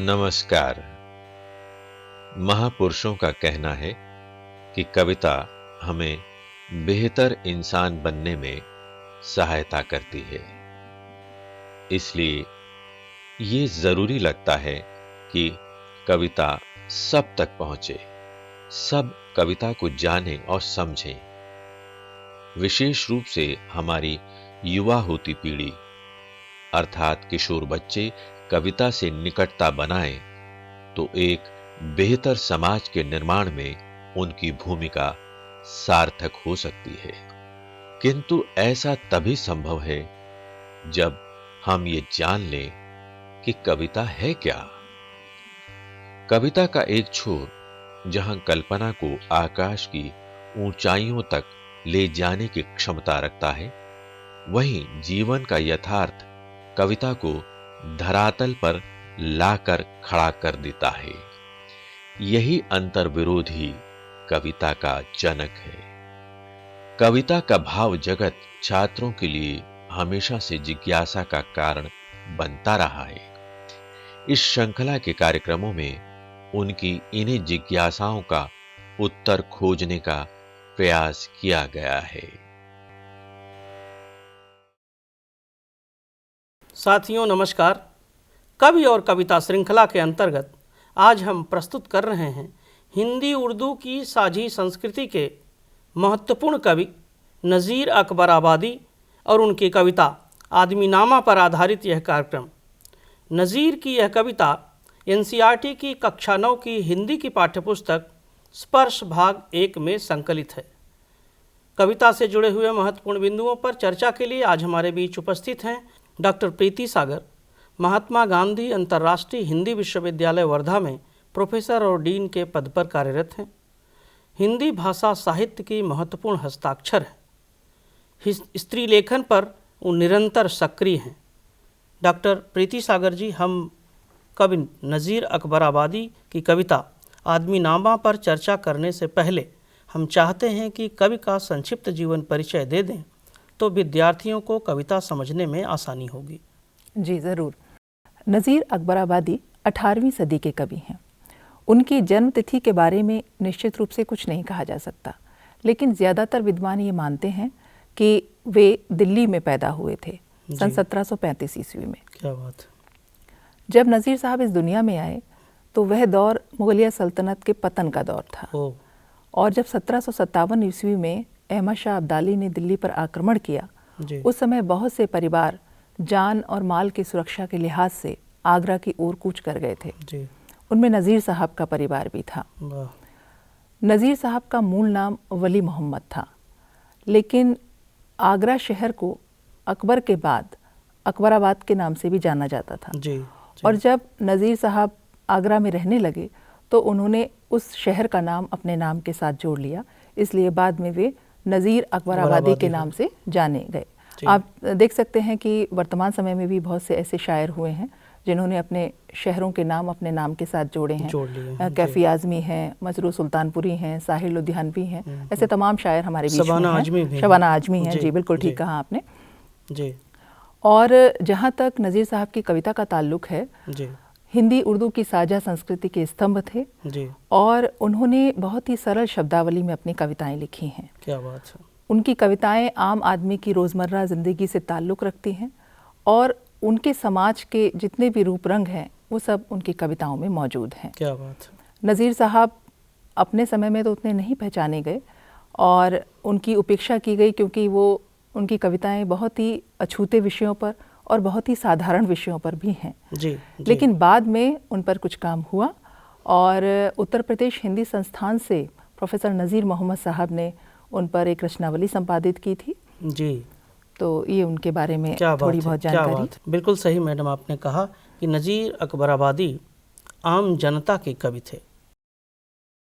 नमस्कार। महापुरुषों का कहना है कि कविता हमें बेहतर इंसान बनने में सहायता करती है। इसलिए ये जरूरी लगता है कि कविता सब तक पहुंचे, सब कविता को जानें और समझें। विशेष रूप से हमारी युवा होती पीढ़ी अर्थात किशोर बच्चे कविता से निकटता बनाएं तो एक बेहतर समाज के निर्माण में उनकी भूमिका सार्थक हो सकती है। किंतु ऐसा तभी संभव है जब हम ये जान लें कि कविता है क्या। कविता का एक छोर जहां कल्पना को आकाश की ऊंचाइयों तक ले जाने की क्षमता रखता है, वहीं जीवन का यथार्थ कविता को धरातल पर लाकर खड़ा कर देता है। यही अंतर्विरोध ही कविता का जनक है। कविता का भाव जगत छात्रों के लिए हमेशा से जिज्ञासा का कारण बनता रहा है। इस श्रृंखला के कार्यक्रमों में उनकी इन्हीं जिज्ञासाओं का उत्तर खोजने का प्रयास किया गया है। साथियों नमस्कार। कवि और कविता श्रृंखला के अंतर्गत आज हम प्रस्तुत कर रहे हैं हिंदी उर्दू की साझी संस्कृति के महत्वपूर्ण कवि नज़ीर अकबराबादी और उनकी कविता आदमीनामा पर आधारित यह कार्यक्रम। नज़ीर की यह कविता एनसीईआरटी की कक्षा 9 की हिंदी की पाठ्यपुस्तक स्पर्श भाग 1 में संकलित है। कविता से जुड़े हुए महत्वपूर्ण बिंदुओं पर चर्चा के लिए आज हमारे बीच उपस्थित हैं डॉक्टर प्रीति सागर, महात्मा गांधी अंतर्राष्ट्रीय हिंदी विश्वविद्यालय वर्धा में प्रोफेसर और डीन के पद पर कार्यरत हैं। हिंदी भाषा साहित्य की महत्वपूर्ण हस्ताक्षर है। स्त्री लेखन पर वो निरंतर सक्रिय हैं। डॉक्टर प्रीति सागर जी, हम कवि नज़ीर अकबराबादी की कविता आदमीनामा पर चर्चा करने से पहले हम चाहते हैं कि कवि का संक्षिप्त जीवन परिचय दे दें तो विद्यार्थियों को कविता समझने में आसानी होगी। जी ज़रूर। नज़ीर अकबराबादी 18वीं सदी के कवि हैं। उनकी जन्म तिथि के बारे में निश्चित रूप से कुछ नहीं कहा जा सकता, लेकिन ज़्यादातर विद्वान ये मानते हैं कि वे दिल्ली में पैदा हुए थे सन 1735 ईस्वी में। क्या बात। जब नज़ीर साहब इस दुनिया में आए तो वह दौर मुगलिया सल्तनत के पतन का दौर था। और जब 1757 ईस्वी में अहमद शाह अब्दाली ने दिल्ली पर आक्रमण किया, उस समय बहुत से परिवार जान और माल की सुरक्षा के लिहाज से आगरा की ओर कूच कर गए थे। उनमें नज़ीर साहब का परिवार भी था। नज़ीर साहब का मूल नाम वली मोहम्मद था, लेकिन आगरा शहर को अकबर के बाद अकबराबाद के नाम से भी जाना जाता था। और जब नज़ीर साहब आगरा में रहने लगे तो उन्होंने उस शहर का नाम अपने नाम के साथ जोड़ लिया, इसलिए बाद में वे नज़ीर अकबराबादी के नाम से जाने गए। आप देख सकते हैं कि वर्तमान समय में भी बहुत से ऐसे शायर हुए हैं जिन्होंने अपने शहरों के नाम अपने नाम के साथ जोड़े हैं। कैफी आज़मी हैं, मसरूर सुल्तानपुरी हैं, साहिल लुधियानवी हैं, ऐसे तमाम शायर हमारे बीच में हैं। शबाना आजमी हैं। जी बिल्कुल ठीक कहा आपने जी। और जहाँ तक नज़ीर साहब की कविता का ताल्लुक है, हिंदी उर्दू की साझा संस्कृति के स्तंभ थे और उन्होंने बहुत ही सरल शब्दावली में अपनी कविताएं लिखी हैं। क्या बात है। उनकी कविताएं आम आदमी की रोज़मर्रा ज़िंदगी से ताल्लुक़ रखती हैं और उनके समाज के जितने भी रूप रंग हैं वो सब उनकी कविताओं में मौजूद हैं। क्या बात है। नज़ीर साहब अपने समय में तो उतने नहीं पहचाने गए और उनकी उपेक्षा की गई, क्योंकि वो उनकी कविताएं बहुत ही अछूते विषयों पर और बहुत ही साधारण विषयों पर भी हैं। लेकिन बाद में उन पर कुछ काम हुआ और उत्तर प्रदेश हिंदी संस्थान से प्रोफेसर नज़ीर मोहम्मद साहब ने उन पर एक रचनावली संपादित की थी। तो ये उनके बारे में थोड़ी बहुत जानकारी। बिल्कुल सही मैडम, आपने कहा कि नज़ीर अकबराबादी आम जनता के कवि थे।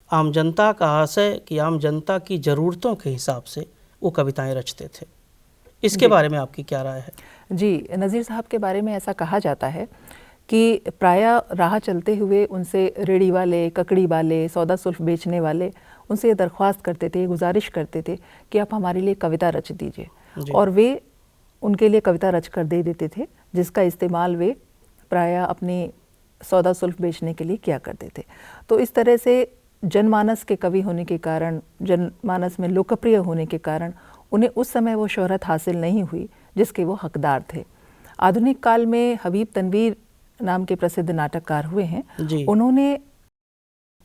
आम जनता का आशय कि आम जनता की ज़रूरतों के हिसाब से वो कविताएं रचते थे। इसके बारे में आपकी क्या राय है? जी, नज़ीर साहब के बारे में ऐसा कहा जाता है कि प्रायः राह चलते हुए उनसे रेड़ी वाले, ककड़ी वाले, सौदा सुल्फ बेचने वाले उनसे ये दरख्वास्त करते थे, गुजारिश करते थे कि आप हमारे लिए कविता रच दीजिए, और वे उनके लिए कविता रच कर दे देते थे, जिसका इस्तेमाल वे प्रायः अपनी सौदा सुल्फ बेचने के लिए किया करते थे। तो इस तरह से जनमानस के कवि होने के कारण, जनमानस में लोकप्रिय होने के कारण उन्हें उस समय वो शोहरत हासिल नहीं हुई जिसके वो हकदार थे। आधुनिक काल में हबीब तनवीर नाम के प्रसिद्ध नाटककार हुए हैं, उन्होंने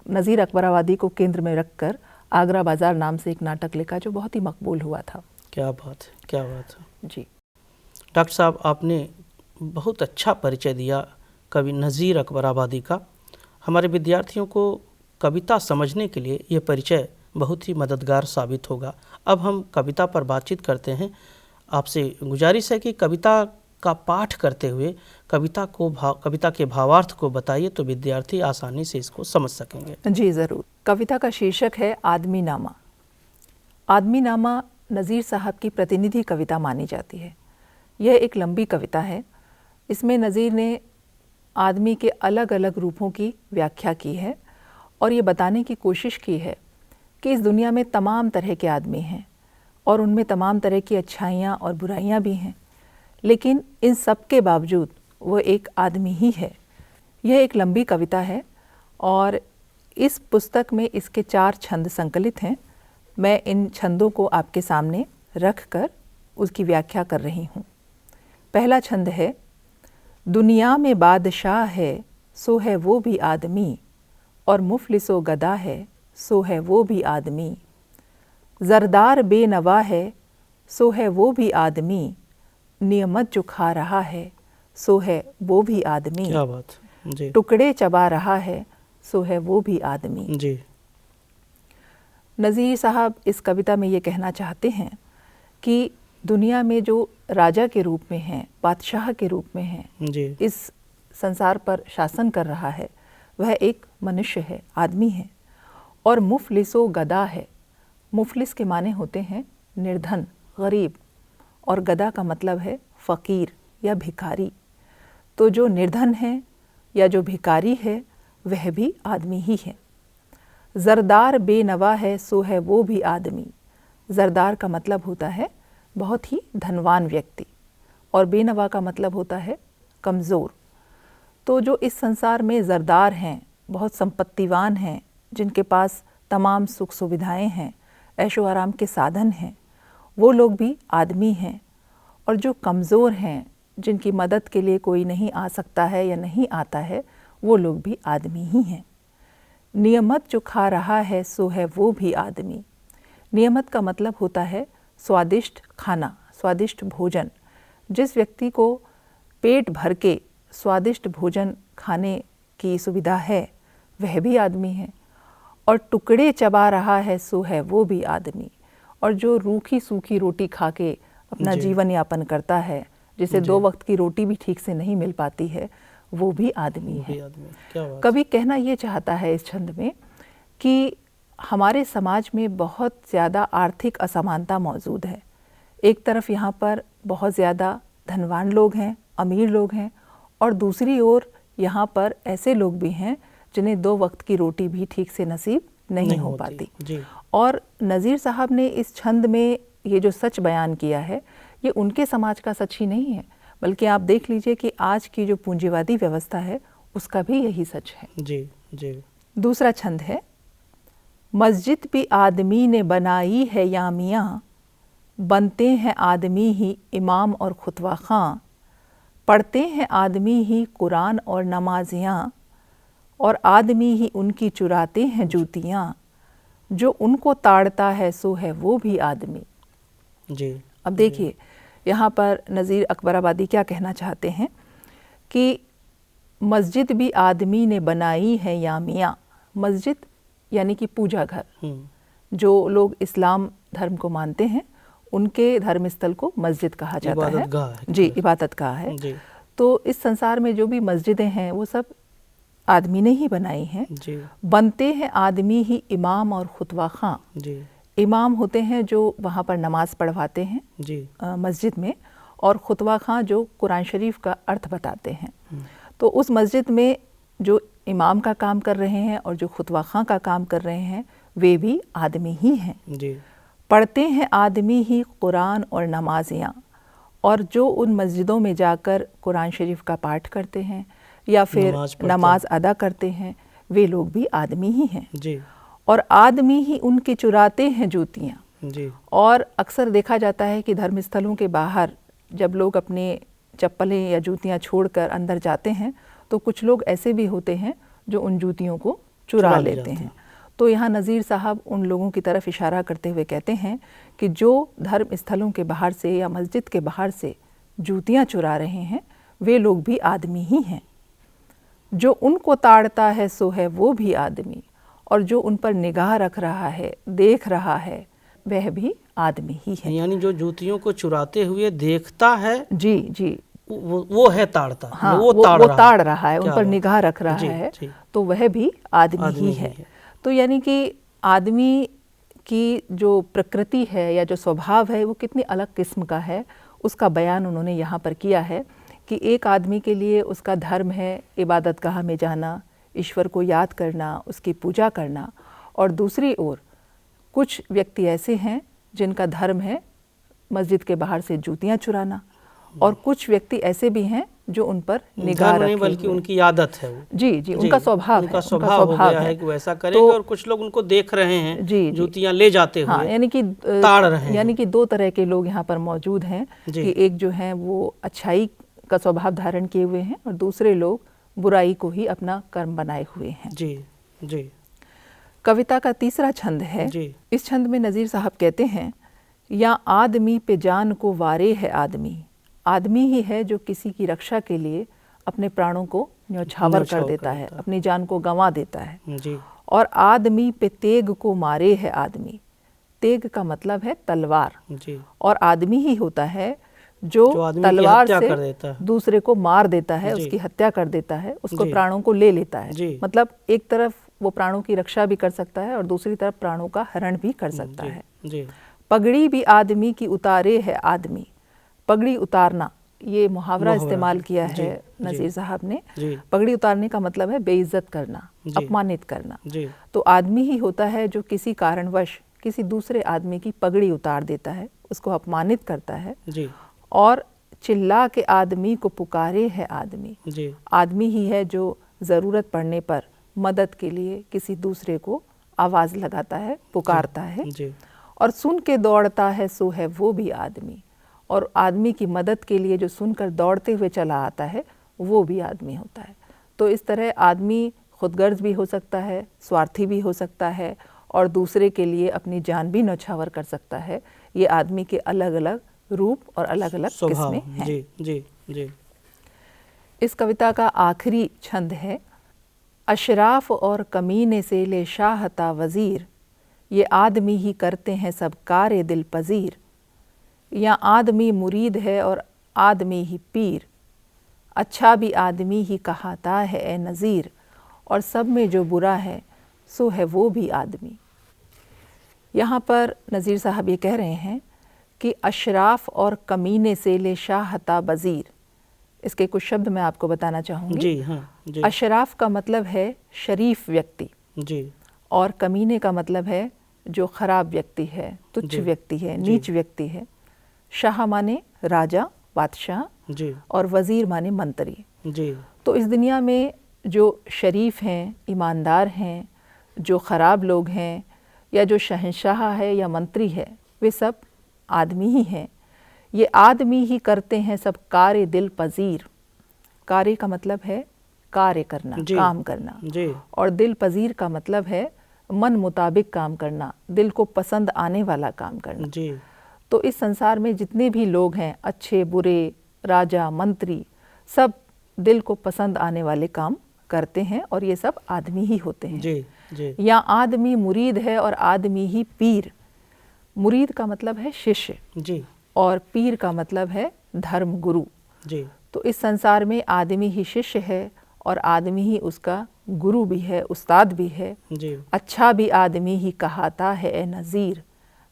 नज़ीर अकबराबादी को केंद्र में रखकर आगरा बाजार नाम से एक नाटक लिखा जो बहुत ही मकबूल हुआ था। क्या बात है, क्या बात है जी। डॉक्टर साहब, आपने बहुत अच्छा परिचय दिया कवि नज़ीर अकबराबादी का। हमारे विद्यार्थियों को कविता समझने के लिए ये परिचय बहुत ही मददगार साबित होगा। अब हम कविता पर बातचीत करते हैं। आपसे गुजारिश है कि कविता का पाठ करते हुए कविता के भावार्थ को बताइए तो विद्यार्थी आसानी से इसको समझ सकेंगे। जी ज़रूर। कविता का शीर्षक है आदमी नामा। आदमी नामा नज़ीर साहब की प्रतिनिधि कविता मानी जाती है। यह एक लंबी कविता है। इसमें नज़ीर ने आदमी के अलग अलग रूपों की व्याख्या की है और ये बताने की कोशिश की है कि इस दुनिया में तमाम तरह के आदमी हैं और उनमें तमाम तरह की अच्छाइयाँ और बुराइयाँ भी हैं, लेकिन इन सब के बावजूद वो एक आदमी ही है। यह एक लंबी कविता है और इस पुस्तक में इसके 4 छंद संकलित हैं। मैं इन छंदों को आपके सामने रख कर उसकी व्याख्या कर रही हूँ। पहला छंद है, दुनिया में बादशाह है सो है वो भी आदमी, और मुफलिसो गदा है सो है वो भी आदमी। ज़रदार बेनवा है सो है वो भी आदमी, नियमत जो खा रहा है सो है वो भी आदमी। क्या बात जी। टुकड़े चबा रहा है सो है वो भी आदमी जी। नज़ीर साहब इस कविता में ये कहना चाहते हैं कि दुनिया में जो राजा के रूप में हैं, बादशाह के रूप में हैं जी, इस संसार पर शासन कर रहा है, वह एक मनुष्य है, आदमी है। और मुफलिसो गदा है। मुफलिस के माने होते हैं निर्धन, गरीब, और गदा का मतलब है फ़कीर या भिखारी। तो जो निर्धन है या जो भिखारी है वह भी आदमी ही है। ज़रदार बेनवा है सो है वो भी आदमी। ज़रदार का मतलब होता है बहुत ही धनवान व्यक्ति और बेनवा का मतलब होता है कमज़ोर। तो जो इस संसार में ज़रदार हैं, बहुत संपत्तिवान हैं, जिनके पास तमाम सुख सुविधाएं हैं, ऐशो आराम के साधन हैं, वो लोग भी आदमी हैं। और जो कमज़ोर हैं, जिनकी मदद के लिए कोई नहीं आ सकता है या नहीं आता है, वो लोग भी आदमी ही हैं। नियमत जो खा रहा है सो है वो भी आदमी। नियमत का मतलब होता है स्वादिष्ट खाना, स्वादिष्ट भोजन। जिस व्यक्ति को पेट भर के स्वादिष्ट भोजन खाने की सुविधा है वह भी आदमी है। और टुकड़े चबा रहा है सो है वो भी आदमी। और जो रूखी सूखी रोटी खा के अपना जीवन यापन करता है, जिसे 2 वक्त की रोटी भी ठीक से नहीं मिल पाती है, वो भी आदमी है। कवि कहना ये चाहता है इस छंद में कि हमारे समाज में बहुत ज़्यादा आर्थिक असमानता मौजूद है। एक तरफ यहाँ पर बहुत ज़्यादा धनवान लोग हैं, अमीर लोग हैं, और दूसरी ओर यहाँ पर ऐसे लोग भी हैं जिन्हें 2 वक्त की रोटी भी ठीक से नसीब नहीं हो पाती। और नज़ीर साहब ने इस छंद में ये जो सच बयान किया है, ये उनके समाज का सच ही नहीं है, बल्कि आप देख लीजिए कि आज की जो पूंजीवादी व्यवस्था है उसका भी यही सच है। जी जी। दूसरा छंद है, मस्जिद भी आदमी ने बनाई है या मियाँ, बनते हैं आदमी ही इमाम और खुतवा खां, पढ़ते हैं आदमी ही कुरान और नमाजियाँ, और आदमी ही उनकी चुराते हैं जूतियाँ, जो उनको ताड़ता है सो है वो भी आदमी। जी। अब देखिए यहाँ पर नज़ीर अकबराबादी क्या कहना चाहते हैं कि मस्जिद भी आदमी ने बनाई है या मियाँ। मस्जिद यानी कि पूजा घर, जो लोग इस्लाम धर्म को मानते हैं उनके धर्म स्थल को मस्जिद कहा जाता है। जी, इबादत गाह है। तो इस संसार में जो भी मस्जिदें हैं वो सब आदमी ने ही बनाई हैं। बनते हैं आदमी ही इमाम और खुतवा खां। इमाम होते हैं जो वहाँ पर नमाज पढ़वाते हैं मस्जिद में, और खुतवा खां जो कुरान शरीफ का अर्थ बताते हैं। तो उस मस्जिद में जो इमाम का काम कर रहे हैं और जो खुतवा खां का काम कर रहे हैं वे भी आदमी ही हैं। पढ़ते हैं आदमी ही कुरान और नमाजियाँ, और जो उन मस्जिदों में जाकर कुरान शरीफ का पाठ करते हैं या फिर नमाज अदा करते हैं, वे लोग भी आदमी ही हैं जी। और आदमी ही उनके चुराते हैं जूतियाँ जी। और अक्सर देखा जाता है कि धर्मस्थलों के बाहर जब लोग अपने चप्पलें या जूतियाँ छोड़कर अंदर जाते हैं तो कुछ लोग ऐसे भी होते हैं जो उन जूतियों को चुरा लेते हैं। तो यहाँ नज़ीर साहब उन लोगों की तरफ इशारा करते हुए कहते हैं कि जो धर्म स्थलों के बाहर से या मस्जिद के बाहर से जूतियाँ चुरा रहे हैं वे लोग भी आदमी ही हैं। जो उनको ताड़ता है सो है वो भी आदमी, और जो उन पर निगाह रख रहा है, देख रहा है, वह भी आदमी ही है। यानी जो जूतियों को चुराते हुए देखता है, जी जी, वो है ताड़ता। हाँ, वो ताड़ रहा है, उन पर निगाह रख रहा है, तो वह भी आदमी ही है। तो यानी कि आदमी की जो प्रकृति है या जो स्वभाव है वो कितनी अलग किस्म का है, उसका बयान उन्होंने यहाँ पर किया है कि एक आदमी के लिए उसका धर्म है इबादतगाह में जाना, ईश्वर को याद करना, उसकी पूजा करना, और दूसरी ओर कुछ व्यक्ति ऐसे हैं जिनका धर्म है मस्जिद के बाहर से जूतियाँ चुराना, और कुछ व्यक्ति ऐसे भी हैं जो उन पर निगाह रखे, बल्कि उनकी आदत है वो। जी जी, उनका स्वभाव हो गया है कि वैसा करेंगे, और कुछ लोग उनको देख रहे हैं जी, जूतियां ले जाते हुए, हाँ, यानी कि ताड़ रहे हैं। यानी कि दो तरह के लोग यहाँ पर मौजूद हैं कि एक जो है वो अच्छाई का स्वभाव धारण किए हुए हैं और दूसरे लोग बुराई को ही अपना कर्म बनाए हुए हैं। जी जी। कविता का तीसरा छंद है जी। इस छंद में नज़ीर साहब कहते हैं, या आदमी पे जान को वारे है आदमी, आदमी ही है जो किसी की रक्षा के लिए अपने प्राणों को न्यौछावर कर देता है, अपनी जान को गंवा देता है जी। और आदमी पे तेग को मारे है आदमी, तेग का मतलब है तलवार जी। और आदमी ही होता है जो तलवार से दूसरे को मार देता है, उसकी हत्या कर देता है, उसको प्राणों को ले लेता है। मतलब एक तरफ वो प्राणों की रक्षा भी कर सकता है और दूसरी तरफ प्राणों का हरण भी कर सकता है। पगड़ी भी आदमी की उतारे है आदमी, पगड़ी उतारना, ये मुहावरा इस्तेमाल किया है नज़ीर साहब ने। पगड़ी उतारने का मतलब है बेइज्जत करना, अपमानित करना। तो आदमी ही होता है जो किसी कारणवश किसी दूसरे आदमी की पगड़ी उतार देता है, उसको अपमानित करता है और चिल्ला के आदमी को पुकारे है आदमी। आदमी ही है जो ज़रूरत पड़ने पर मदद के लिए किसी दूसरे को आवाज़ लगाता है, पुकारता है और सुन के दौड़ता है सो है वो भी आदमी। और आदमी की मदद के लिए जो सुनकर दौड़ते हुए चला आता है वो भी आदमी होता है। तो इस तरह आदमी खुदगर्ज भी हो सकता है, स्वार्थी भी हो सकता है और दूसरे के लिए अपनी जान भी न्यौछावर कर सकता है। ये आदमी के अलग अलग रूप और अलग अलग किस्में हैं। जी जी जी। इस कविता का आखिरी छंद है, अशराफ और कमीने से ले शाहता वज़ीर, ये आदमी ही करते हैं सब कारे दिल पजीर। या आदमी मुरीद है और आदमी ही पीर, अच्छा भी आदमी ही कहाता है ए नज़ीर, और सब में जो बुरा है सो है वो भी आदमी। यहाँ पर नज़ीर साहब ये कह रहे हैं कि अशराफ और कमीने से ले शाहता वज़ीर, इसके कुछ शब्द मैं आपको बताना चाहूँगी। जी हाँ जी। अशराफ का मतलब है शरीफ व्यक्ति जी, और कमीने का मतलब है जो ख़राब व्यक्ति है, तुच्छ व्यक्ति है, नीच व्यक्ति है। शाह माने राजा, बादशाह जी, और वज़ीर माने मंत्री जी। तो इस दुनिया में जो शरीफ हैं, ईमानदार हैं, जो ख़राब लोग हैं या जो शहंशाह है या मंत्री है, वे सब आदमी ही हैं। ये आदमी ही करते हैं सब कारे दिल पजीर। कारे का मतलब है कार्य करना, काम करना जी। और दिल पजीर का मतलब है मन मुताबिक काम करना, दिल को पसंद आने वाला काम करना जी। तो इस संसार में जितने भी लोग हैं, अच्छे बुरे, राजा मंत्री, सब दिल को पसंद आने वाले काम करते हैं और ये सब आदमी ही होते हैं जी, जी। या आदमी मुरीद है और आदमी ही पीर। मुरीद का मतलब है शिष्य जी, और पीर का मतलब है धर्म गुरु जी। तो इस संसार में आदमी ही शिष्य है और आदमी ही उसका गुरु भी है, उस्ताद भी है जी। अच्छा भी आदमी ही कहाता है ए नज़ीर।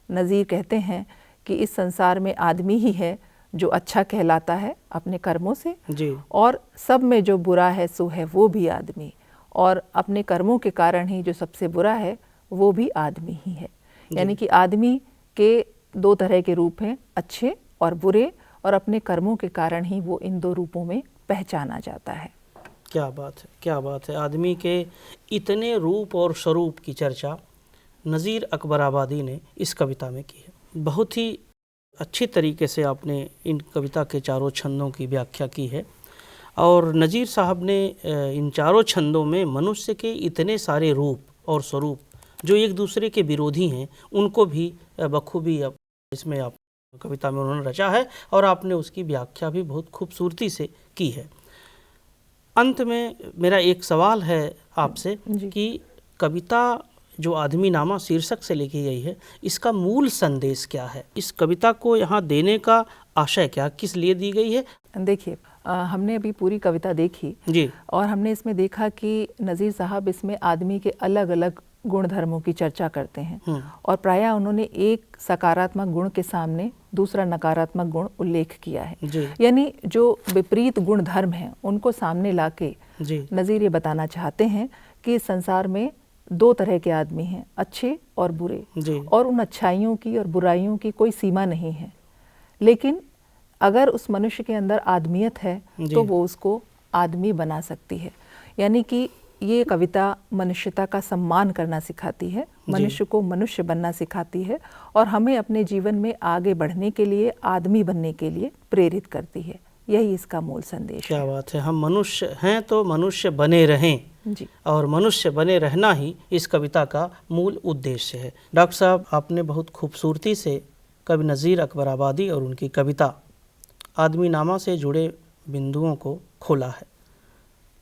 नज़ीर कहते हैं कि इस संसार में आदमी ही है जो अच्छा कहलाता है अपने कर्मों से जी। और सब में जो बुरा है सो है वो भी आदमी, और अपने कर्मों के कारण ही जो सबसे बुरा है वो भी आदमी ही है। यानी कि आदमी के दो तरह के रूप हैं, अच्छे और बुरे, और अपने कर्मों के कारण ही वो इन दो रूपों में पहचाना जाता है। क्या बात है, क्या बात है। आदमी के इतने रूप और स्वरूप की चर्चा नज़ीर अकबराबादी ने इस कविता में की है। बहुत ही अच्छी तरीके से आपने इन कविता के चारों छंदों की व्याख्या की है और नज़ीर साहब ने इन चारों छंदों में मनुष्य के इतने सारे रूप और स्वरूप जो एक दूसरे के विरोधी हैं उनको भी बखूबी इसमें आप कविता में उन्होंने रचा है और आपने उसकी व्याख्या भी बहुत खूबसूरती से की है। अंत में मेरा एक सवाल है आपसे कि कविता जो आदमी नामा शीर्षक से लिखी गई है, इसका मूल संदेश क्या है? इस कविता को यहाँ देने का आशय क्या, किस लिए दी गई है? देखिए, हमने अभी पूरी कविता देखी जी और हमने इसमें देखा कि नज़ीर साहब इसमें आदमी के अलग अलग गुण धर्मों की चर्चा करते हैं और प्रायः उन्होंने एक सकारात्मक गुण के सामने दूसरा नकारात्मक गुण उल्लेख किया है। यानी जो विपरीत गुण धर्म हैं उनको सामने लाके नज़ीर ये बताना चाहते हैं कि संसार में दो तरह के आदमी हैं, अच्छे और बुरे, और उन अच्छाइयों की और बुराइयों की कोई सीमा नहीं है। लेकिन अगर उस मनुष्य के अंदर आदमियत है तो वो उसको आदमी बना सकती है। यानी कि ये कविता मनुष्यता का सम्मान करना सिखाती है, मनुष्य को मनुष्य बनना सिखाती है और हमें अपने जीवन में आगे बढ़ने के लिए, आदमी बनने के लिए प्रेरित करती है। यही इसका मूल संदेश है। क्या बात है। हम मनुष्य हैं तो मनुष्य बने रहें जी, और मनुष्य बने रहना ही इस कविता का मूल उद्देश्य है। डॉक्टर साहब, आपने बहुत खूबसूरती से कवि नज़ीर अकबराबादी और उनकी कविता आदमी नामा से जुड़े बिंदुओं को खोला है,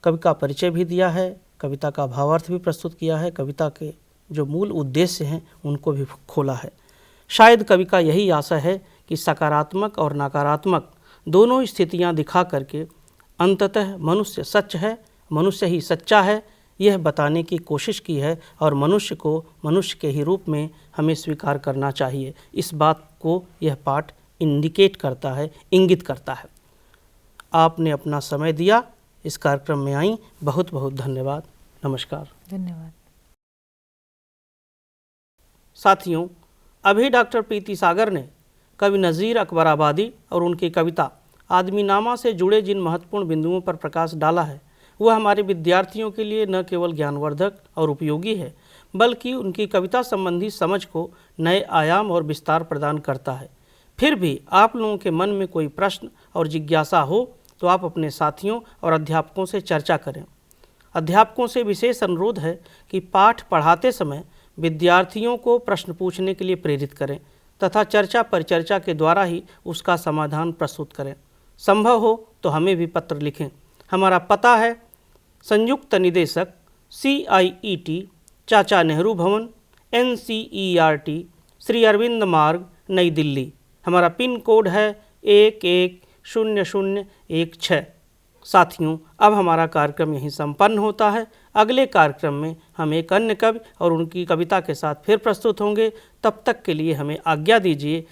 कवि का परिचय भी दिया है, कविता का भावार्थ भी प्रस्तुत किया है, कविता के जो मूल उद्देश्य हैं उनको भी खोला है। शायद कवि का यही आशा है कि सकारात्मक और नकारात्मक दोनों स्थितियां दिखा करके अंततः मनुष्य सच है, मनुष्य ही सच्चा है, यह बताने की कोशिश की है और मनुष्य को मनुष्य के ही रूप में हमें स्वीकार करना चाहिए। इस बात को यह पाठ इंडिकेट करता है, इंगित करता है। आपने अपना समय दिया, इस कार्यक्रम में आई, बहुत बहुत धन्यवाद। नमस्कार। धन्यवाद। साथियों, अभी डॉक्टर प्रीति सागर ने कवि नज़ीर अकबराबादी और उनकी कविता आदमी नामा से जुड़े जिन महत्वपूर्ण बिंदुओं पर प्रकाश डाला है वह हमारे विद्यार्थियों के लिए न केवल ज्ञानवर्धक और उपयोगी है बल्कि उनकी कविता संबंधी समझ को नए आयाम और विस्तार प्रदान करता है। फिर भी आप लोगों के मन में कोई प्रश्न और जिज्ञासा हो तो आप अपने साथियों और अध्यापकों से चर्चा करें। अध्यापकों से विशेष अनुरोध है कि पाठ पढ़ाते समय विद्यार्थियों को प्रश्न पूछने के लिए प्रेरित करें तथा चर्चा परिचर्चा के द्वारा ही उसका समाधान प्रस्तुत करें। संभव हो तो हमें भी पत्र लिखें। हमारा पता है संयुक्त निदेशक CIET, चाचा नेहरू भवन, NCERT, श्री अरविंद मार्ग, नई दिल्ली। हमारा पिन कोड है 110016। साथियों, अब हमारा कार्यक्रम यहीं संपन्न होता है। अगले कार्यक्रम में हम एक अन्य कवि और उनकी कविता के साथ फिर प्रस्तुत होंगे। तब तक के लिए हमें आज्ञा दीजिए।